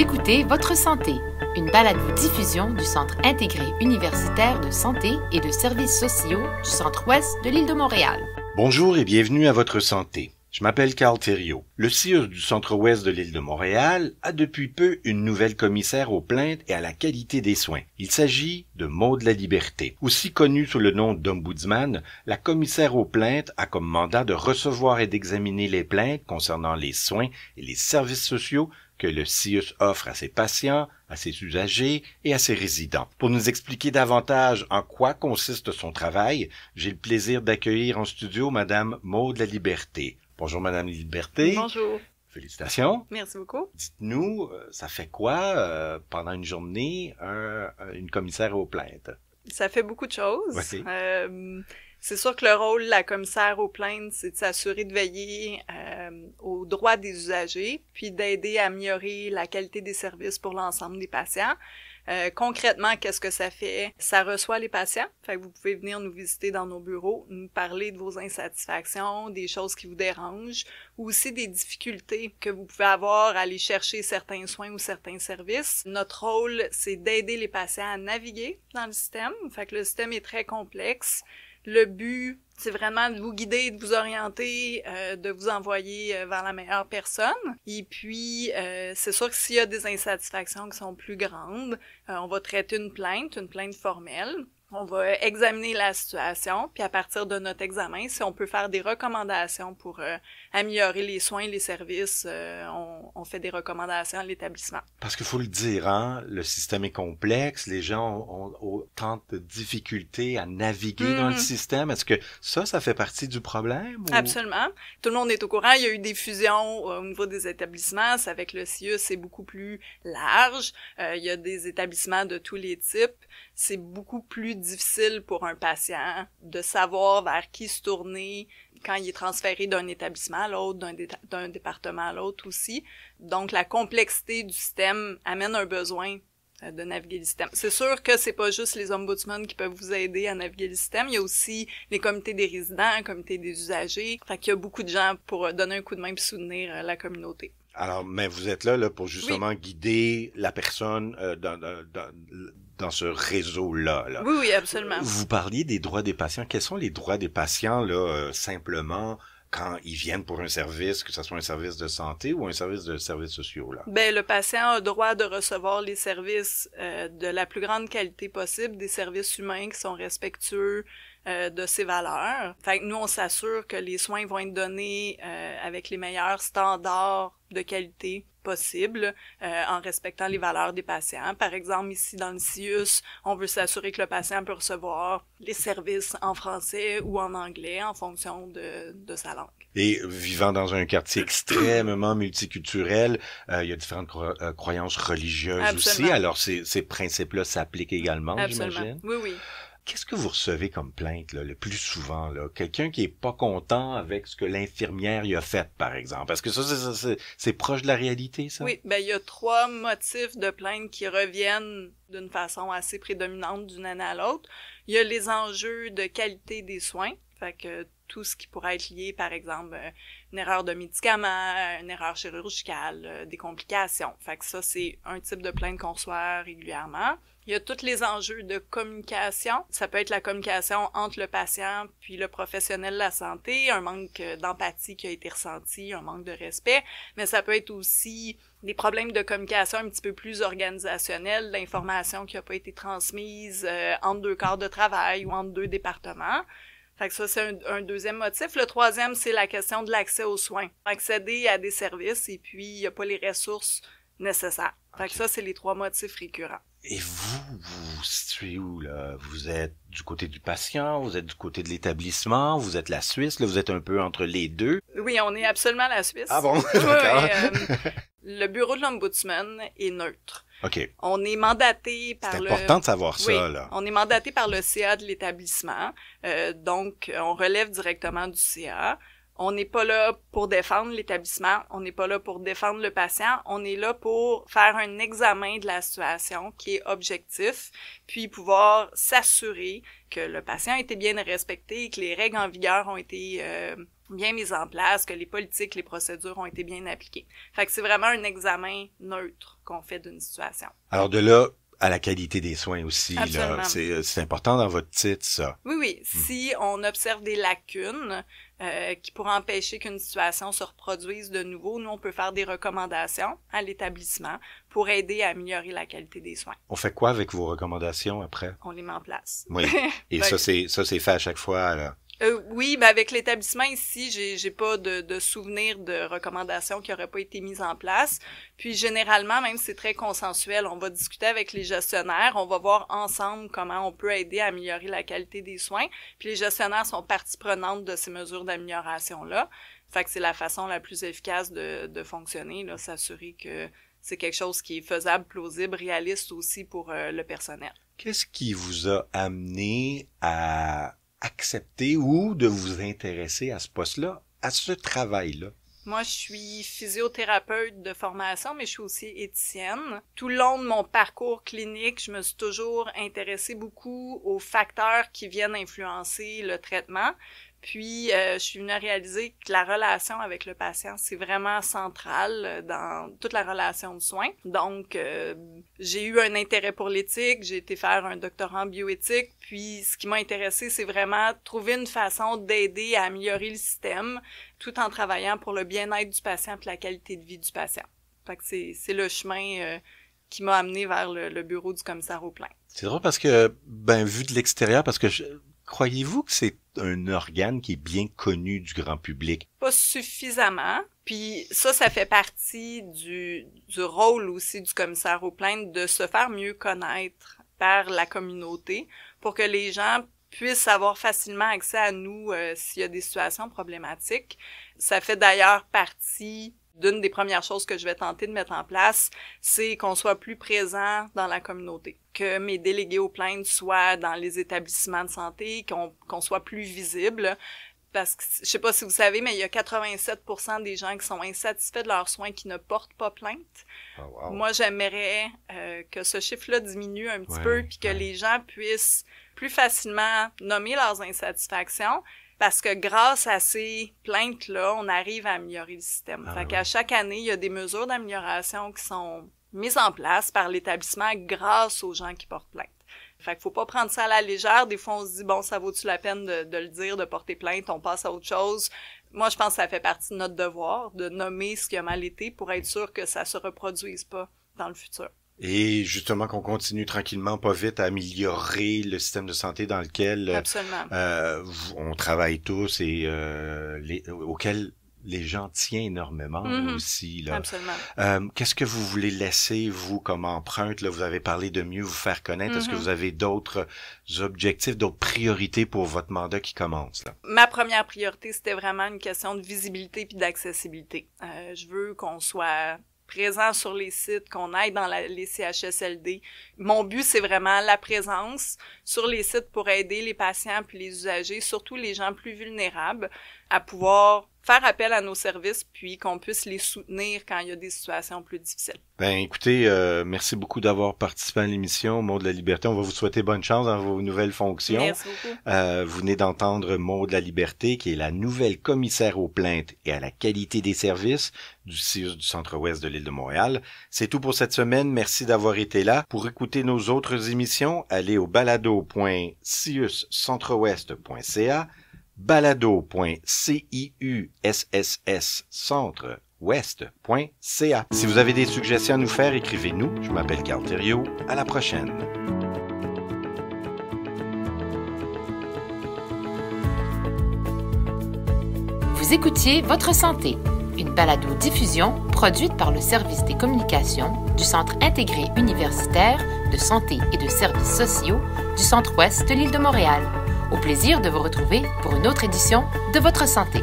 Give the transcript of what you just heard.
écoutez Votre Santé, une balado-diffusion du Centre intégré universitaire de santé et de services sociaux du Centre-Ouest de l'île de Montréal. Bonjour et bienvenue à Votre Santé. Je m'appelle Carl Thériault. Le CIUS du Centre-Ouest de l'île de Montréal a depuis peu une nouvelle commissaire aux plaintes et à la qualité des soins. Il s'agit de Maude Laliberté. Aussi connue sous le nom d'Ombudsman, la commissaire aux plaintes a comme mandat de recevoir et d'examiner les plaintes concernant les soins et les services sociaux que le CIUS offre à ses patients, à ses usagers et à ses résidents. Pour nous expliquer davantage en quoi consiste son travail, j'ai le plaisir d'accueillir en studio Madame Maude Laliberté. Bonjour Madame Laliberté. Bonjour. Félicitations. Merci beaucoup. Dites-nous, ça fait quoi pendant une journée une commissaire aux plaintes? Ça fait beaucoup de choses. Oui. C'est sûr que le rôle de la commissaire aux plaintes, c'est de s'assurer de veiller aux droits des usagers, puis d'aider à améliorer la qualité des services pour l'ensemble des patients. Concrètement, qu'est-ce que ça fait? Ça reçoit les patients, fait que vous pouvez venir nous visiter dans nos bureaux, nous parler de vos insatisfactions, des choses qui vous dérangent, ou aussi des difficultés que vous pouvez avoir à aller chercher certains soins ou certains services. Notre rôle, c'est d'aider les patients à naviguer dans le système, fait que le système est très complexe. Le but, c'est vraiment de vous guider, de vous orienter, de vous envoyer vers la meilleure personne. Et puis, c'est sûr que s'il y a des insatisfactions qui sont plus grandes, on va traiter une plainte formelle. On va examiner la situation, puis à partir de notre examen, si on peut faire des recommandations pour améliorer les soins et les services, on fait des recommandations à l'établissement. Parce qu'il faut le dire, hein, le système est complexe, les gens ont autant de difficultés à naviguer dans le système. Est-ce que ça fait partie du problème? Ou... Absolument. Tout le monde est au courant. Il y a eu des fusions au niveau des établissements. C'est avec le CIUS, c'est beaucoup plus large. Il y a des établissements de tous les types. C'est beaucoup plus difficile pour un patient de savoir vers qui se tourner quand il est transféré d'un établissement à l'autre, d'un département à l'autre aussi. Donc, la complexité du système amène un besoin de naviguer le système. C'est sûr que c'est pas juste les ombudsmen qui peuvent vous aider à naviguer le système. Il y a aussi les comités des résidents, les comités des usagers. Fait qu'il y a beaucoup de gens pour donner un coup de main et soutenir la communauté. Alors, mais vous êtes là pour justement guider la personne dans ce réseau-là. Là. Oui, absolument. Vous parliez des droits des patients. Quels sont les droits des patients, là, simplement, quand ils viennent pour un service, que ce soit un service de santé ou un service de services sociaux, là? Ben, le patient a droit de recevoir les services de la plus grande qualité possible, des services humains qui sont respectueux de ses valeurs. Fait que nous, on s'assure que les soins vont être donnés avec les meilleurs standards de qualité possible, en respectant les valeurs des patients. Par exemple, ici, dans le CIUS, on veut s'assurer que le patient peut recevoir les services en français ou en anglais en fonction de sa langue. Et vivant dans un quartier extrêmement multiculturel, il y a différentes croyances religieuses Absolument. aussi. Alors, ces principes-là s'appliquent également, Absolument. j'imagine? Oui. Qu'est-ce que vous recevez comme plainte, là, le plus souvent, là? Quelqu'un qui est pas content avec ce que l'infirmière y a fait, par exemple. Est-ce que c'est proche de la réalité, ça? Oui, ben, il y a 3 motifs de plainte qui reviennent d'une façon assez prédominante d'une année à l'autre. Il y a les enjeux de qualité des soins. Fait que tout ce qui pourrait être lié, par exemple, une erreur de médicament, une erreur chirurgicale, des complications. Fait que ça, c'est un type de plainte qu'on reçoit régulièrement. Il y a tous les enjeux de communication. Ça peut être la communication entre le patient puis le professionnel de la santé, un manque d'empathie qui a été ressenti, un manque de respect, mais ça peut être aussi des problèmes de communication un petit peu plus organisationnels, l'information qui n'a pas été transmise entre 2 corps de travail ou entre 2 départements. Fait que ça, c'est un deuxième motif. Le troisième, c'est la question de l'accès aux soins. Accéder à des services et puis il n'y a pas les ressources nécessaires. Fait que ça, c'est les 3 motifs récurrents. Et vous situez où, là? Vous êtes du côté du patient, vous êtes du côté de l'établissement, vous êtes la Suisse, là, vous êtes un peu entre les deux? Oui, on est absolument la Suisse. Ah bon? D'accord. Le bureau de l'Ombudsman est neutre. OK. On est mandaté par C'est important de savoir ça, oui, là. on est mandaté par le CA de l'établissement. Donc, on relève directement du CA. On n'est pas là pour défendre l'établissement, on n'est pas là pour défendre le patient, on est là pour faire un examen de la situation qui est objectif, puis pouvoir s'assurer que le patient a été bien respecté et que les règles en vigueur ont été bien mises en place, que les politiques, les procédures ont été bien appliquées. Fait que c'est vraiment un examen neutre qu'on fait d'une situation. Alors de là à la qualité des soins aussi, Absolument. là, c'est important dans votre titre, ça. Oui. Si on observe des lacunes qui pourraient empêcher qu'une situation se reproduise de nouveau, nous, on peut faire des recommandations à l'établissement pour aider à améliorer la qualité des soins. On fait quoi avec vos recommandations après? On les met en place. Oui. Et ça, c'est fait à chaque fois, là. Oui, ben avec l'établissement ici, j'ai pas de souvenir de recommandations qui auraient pas été mises en place. Puis généralement, même si c'est très consensuel, on va discuter avec les gestionnaires, on va voir ensemble comment on peut aider à améliorer la qualité des soins. Puis les gestionnaires sont partie prenante de ces mesures d'amélioration-là. Fait que c'est la façon la plus efficace de fonctionner, là, s'assurer que c'est quelque chose qui est faisable, plausible, réaliste aussi pour le personnel. Qu'est-ce qui vous a amené à accepter ou de vous intéresser à ce poste-là, à ce travail-là? Moi, je suis physiothérapeute de formation, mais je suis aussi éthicienne. Tout le long de mon parcours clinique, je me suis toujours intéressée beaucoup aux facteurs qui viennent influencer le traitement. Puis, je suis venue à réaliser que la relation avec le patient, c'est vraiment central dans toute la relation de soins. Donc, j'ai eu un intérêt pour l'éthique, j'ai été faire un doctorat en bioéthique, puis ce qui m'a intéressée, c'est vraiment trouver une façon d'aider à améliorer le système tout en travaillant pour le bien-être du patient et la qualité de vie du patient. Fait que c'est le chemin qui m'a amené vers le bureau du commissaire aux plaintes. C'est drôle parce que, vu de l'extérieur, parce que croyez-vous que c'est un organe qui est bien connu du grand public? Pas suffisamment. Puis ça fait partie du rôle aussi du commissaire aux plaintes de se faire mieux connaître par la communauté pour que les gens puissent avoir facilement accès à nous s'il y a des situations problématiques. Ça fait d'ailleurs partie d'une des premières choses que je vais tenter de mettre en place, c'est qu'on soit plus présent dans la communauté, que mes délégués aux plaintes soient dans les établissements de santé, qu'on soit plus visible. Parce que, je sais pas si vous savez, mais il y a 87% des gens qui sont insatisfaits de leurs soins qui ne portent pas plainte. Oh, wow. Moi, j'aimerais que ce chiffre-là diminue un petit peu, puis que les gens puissent plus facilement nommer leurs insatisfactions, parce que grâce à ces plaintes-là, on arrive à améliorer le système. Fait qu'à chaque année, il y a des mesures d'amélioration qui sont mises en place par l'établissement grâce aux gens qui portent plainte. Fait qu'il faut pas prendre ça à la légère. Des fois, on se dit, bon, ça vaut-tu la peine de le dire, de porter plainte, on passe à autre chose. Moi, je pense que ça fait partie de notre devoir, de nommer ce qui a mal été pour être sûr que ça se reproduise pas dans le futur. Et justement qu'on continue tranquillement, pas vite, à améliorer le système de santé dans lequel Absolument. On travaille tous et auquel les gens tiennent énormément aussi. Là. Absolument. Qu'est-ce que vous voulez laisser, vous, comme empreinte? Là, vous avez parlé de mieux vous faire connaître. Est-ce que vous avez d'autres objectifs, d'autres priorités pour votre mandat qui commence? Là? Ma première priorité, c'était vraiment une question de visibilité puis d'accessibilité. Je veux qu'on soit présent sur les sites, qu'on aille dans les CHSLD. Mon but, c'est vraiment la présence sur les sites pour aider les patients puis les usagers, surtout les gens plus vulnérables, à pouvoir faire appel à nos services puis qu'on puisse les soutenir quand il y a des situations plus difficiles. Ben, écoutez, merci beaucoup d'avoir participé à l'émission Maud de la Liberté. On va vous souhaiter bonne chance dans vos nouvelles fonctions. Merci beaucoup. Vous venez d'entendre Maud de la Liberté, qui est la nouvelle commissaire aux plaintes et à la qualité des services du CIUS du Centre-Ouest de l'île de Montréal. C'est tout pour cette semaine. Merci d'avoir été là. Pour écouter nos autres émissions, allez au balado.ciuscentreouest.ca, balado.ciusscentre-ouest.ca. Si vous avez des suggestions à nous faire, écrivez-nous. Je m'appelle Carl Thériault. À la prochaine. Vous écoutiez Votre santé, une balado-diffusion produite par le Service des communications du Centre intégré universitaire de santé et de services sociaux du Centre-Ouest de l'île de Montréal. Au plaisir de vous retrouver pour une autre édition de Votre santé.